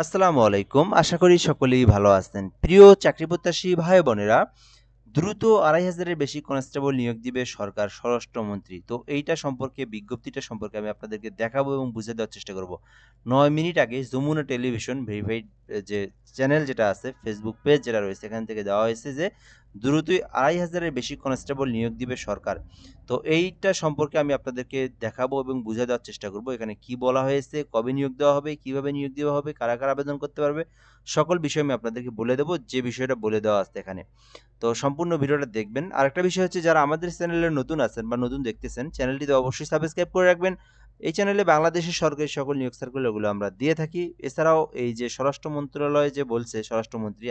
আসসালামু আলাইকুম। আশা করি সকলেই ভালো আছেন। প্রিয় চাকরিপ্রত্যাশী ভাই বোনেরা, দ্রুত ২,৫০০ এর বেশি কনস্টেবল নিয়োগ দিবে সরকার স্বরাষ্ট্রমন্ত্রী। তো এইটা সম্পর্কে বিজ্ঞপ্তিটা সম্পর্কে আমি আপনাদেরকে দেখাবো এবং বুঝিয়ে দেওয়ার চেষ্টা করব। ৯ মিনিট আগে যমুনা টেলিভিশন ভেরিফাইড যে চ্যানেল যেটা আছে, ফেসবুক পেজ যেটা রয়েছে এখান থেকে দেওয়া হয়েছে যে দ্রুতই ২,৫০০ এর বেশি কনস্টেবল নিয়োগ দিবে সরকার। তো এইটা সম্পর্কে আমি আপনাদেরকে দেখাবো এবং বুঝিয়ে দেওয়ার চেষ্টা করব। এখানে কি বলা হয়েছে, কবে নিয়োগ দেওয়া হবে, কিভাবে নিয়োগ দেওয়া হবে, কারা, কারা আবেদন করতে পারবে, সকল বিষয় আমি আপনাদেরকে বলে দেব যে বিষয়টা বলে দেওয়া আছে এখানে। তো সম্পূর্ণ ভিডিওটা দেখবেন। আরেকটা বিষয় হচ্ছে যারা আমাদের চ্যানেলে নতুন আছেন বা নতুন দেখতেছেন, চ্যানেলটিতে অবশ্যই সাবস্ক্রাইব করে রাখবেন। এই চ্যানেলে বাংলাদেশের সরকারি সকল নিয়োগ সার্কুলারগুলো আমরা দিয়ে থাকি। এছাড়াও এই যে স্বরাষ্ট্র মন্ত্রণালয় যে বলছে, স্বরাষ্ট্রমন্ত্রী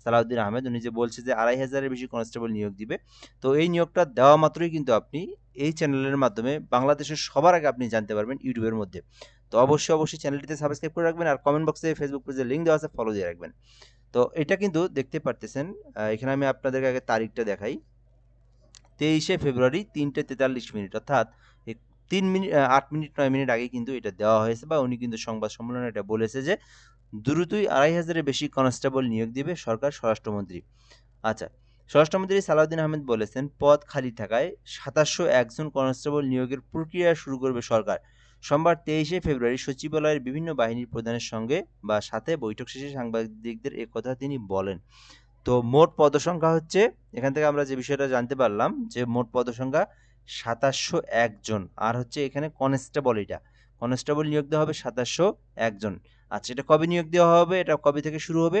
সালাউদ্দিন আহমেদ উনি যে বলছে যে ২,৫০০ এর বেশি কনস্টেবল নিয়োগ দিবে। তো এই নিয়োগটা দেওয়া মাত্রই কিন্তু আপনি এই চ্যানেলের মাধ্যমে বাংলাদেশের সবার আগে আপনি জানতে পারবেন ইউটিউবের মধ্যে। তো অবশ্যই চ্যানেলটিতে সাবস্ক্রাইব করে রাখবেন আর কমেন্ট বক্সে ফেসবুক পেজের লিঙ্ক দেওয়া আছে, ফলো দিয়ে রাখবেন। তো এটা কিন্তু দেখতে পারতেছেন। এখানে আমি আপনাদেরকে আগে তারিখটা দেখাই। ২৩শে ফেব্রুয়ারি ৩:৪৩ অর্থাৎ ৩ মিনিট ৮ মিনিট ৯ মিনিট আগে কিন্তু এটা দেওয়া হয়েছে বা উনি কিন্তু সংবাদ সম্মেলনে এটা বলেছে যে দ্রুতই ২,৫০০ এর বেশি কনস্টেবল নিয়োগ দিবে সরকার স্বরাষ্ট্রমন্ত্রী। আচ্ছা, স্বরাষ্ট্রমন্ত্রী সালাউদ্দিন আহমেদ বলেছেন পদ খালি থাকায় ২৭০১ জন কনস্টেবল নিয়োগের প্রক্রিয়া শুরু করবে সরকার। সোমবার ২৩শে ফেব্রুয়ারি সচিবালয়ের বিভিন্ন বাহিনীর প্রধানের সঙ্গে বা সাথে বৈঠক শেষে সাংবাদিকদের একথা তিনি বলেন। তো মোট পদসংখ্যা হচ্ছে, এখান থেকে আমরা যে বিষয়টা জানতে পারলাম যে মোট পদসংখ্যা ২৭০১ জন। আর হচ্ছে এখানে কনস্টেবল, এটা কনস্টেবল নিয়োগ দেওয়া হবে ২৭০১ জন। আচ্ছা, এটা কবে নিয়োগ দেওয়া হবে, এটা কবে থেকে শুরু হবে?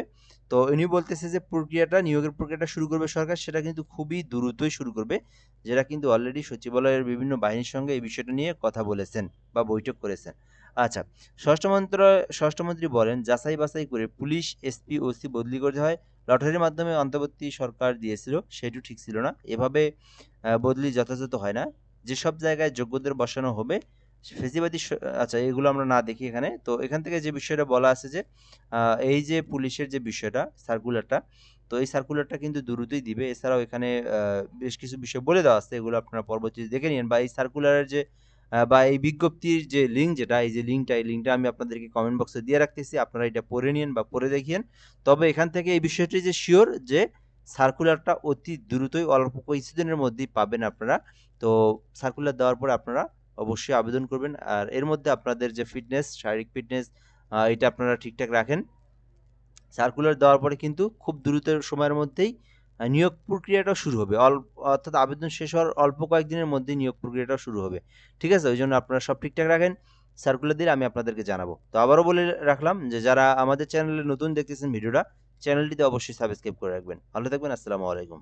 তো উনি বলতেছে যে নিয়োগের প্রক্রিয়াটা শুরু করবে সরকার, সেটা কিন্তু খুবই দ্রুতই শুরু করবে, যেটা কিন্তু অলরেডি সচিবালয়ের বিভিন্ন বাহিনীর সঙ্গে এই বিষয়টা নিয়ে কথা বলেছেন বা বৈঠক করেছেন। আচ্ছা, স্বরাষ্ট্রমন্ত্রী বলেন যাচাই বাছাই করে পুলিশ, এসপি, ওসি বদলি করতে হয়। লটারির মাধ্যমে অন্তর্বর্তী সরকার দিয়েছিল, সেটিও ঠিক ছিল না। এভাবে বদলি যথাযথ হয় না। যেসব জায়গায় যোগ্যদের বসানো হবে ফেসিবাদী আচ্ছা, এগুলো আমরা না দেখি এখানে। তো এখান থেকে যে বিষয়টা বলা আছে যে এই যে পুলিশের যে বিষয়টা সার্কুলারটা, তো এই সার্কুলারটা কিন্তু দ্রুতই দিবে। এছাড়াও এখানে বেশ কিছু বিষয় বলে দেওয়া আছে, এগুলো আপনারা পরবর্তীতে দেখে নিন। বা এই সার্কুলারের যে বা এই বিজ্ঞপ্তির যে লিঙ্ক, যেটা এই যে লিঙ্কটা আমি আপনাদেরকে কমেন্ট বক্সে দিয়ে রাখতেছি, আপনারা এটা পড়ে নিন বা পড়ে দেখিয়েন। তবে এখান থেকে এই বিষয়টি যে শিওর যে সার্কুলারটা অতি দ্রুতই অল্প কিছুদিনের মধ্যেই পাবেন আপনারা। তো সার্কুলার দেওয়ার পরে আপনারা অবশ্যই আবেদন করবেন। আর এর মধ্যে আপনাদের যে ফিটনেস, শারীরিক ফিটনেস, এটা আপনারা ঠিকঠাক রাখেন। সার্কুলার দেওয়ার পরে কিন্তু খুব দ্রুত সময়ের মধ্যেই নিয়োগ প্রক্রিয়াটাও শুরু হবে। অর্থাৎ আবেদন শেষ হওয়ার অল্প কয়েকদিনের মধ্যেই নিয়োগ প্রক্রিয়াটাও শুরু হবে। ঠিক আছে? ওই জন্য আপনারা সব ঠিকঠাক রাখেন। সার্কুলার দিলে আমি আপনাদেরকে জানাবো। তো আবারও বলে রাখলাম যে যারা আমাদের চ্যানেলে নতুন দেখতেছেন ভিডিওটা, চ্যানেলটিতে অবশ্যই সাবস্ক্রাইব করে রাখবেন। ভালো থাকবেন। আসসালামু আলাইকুম।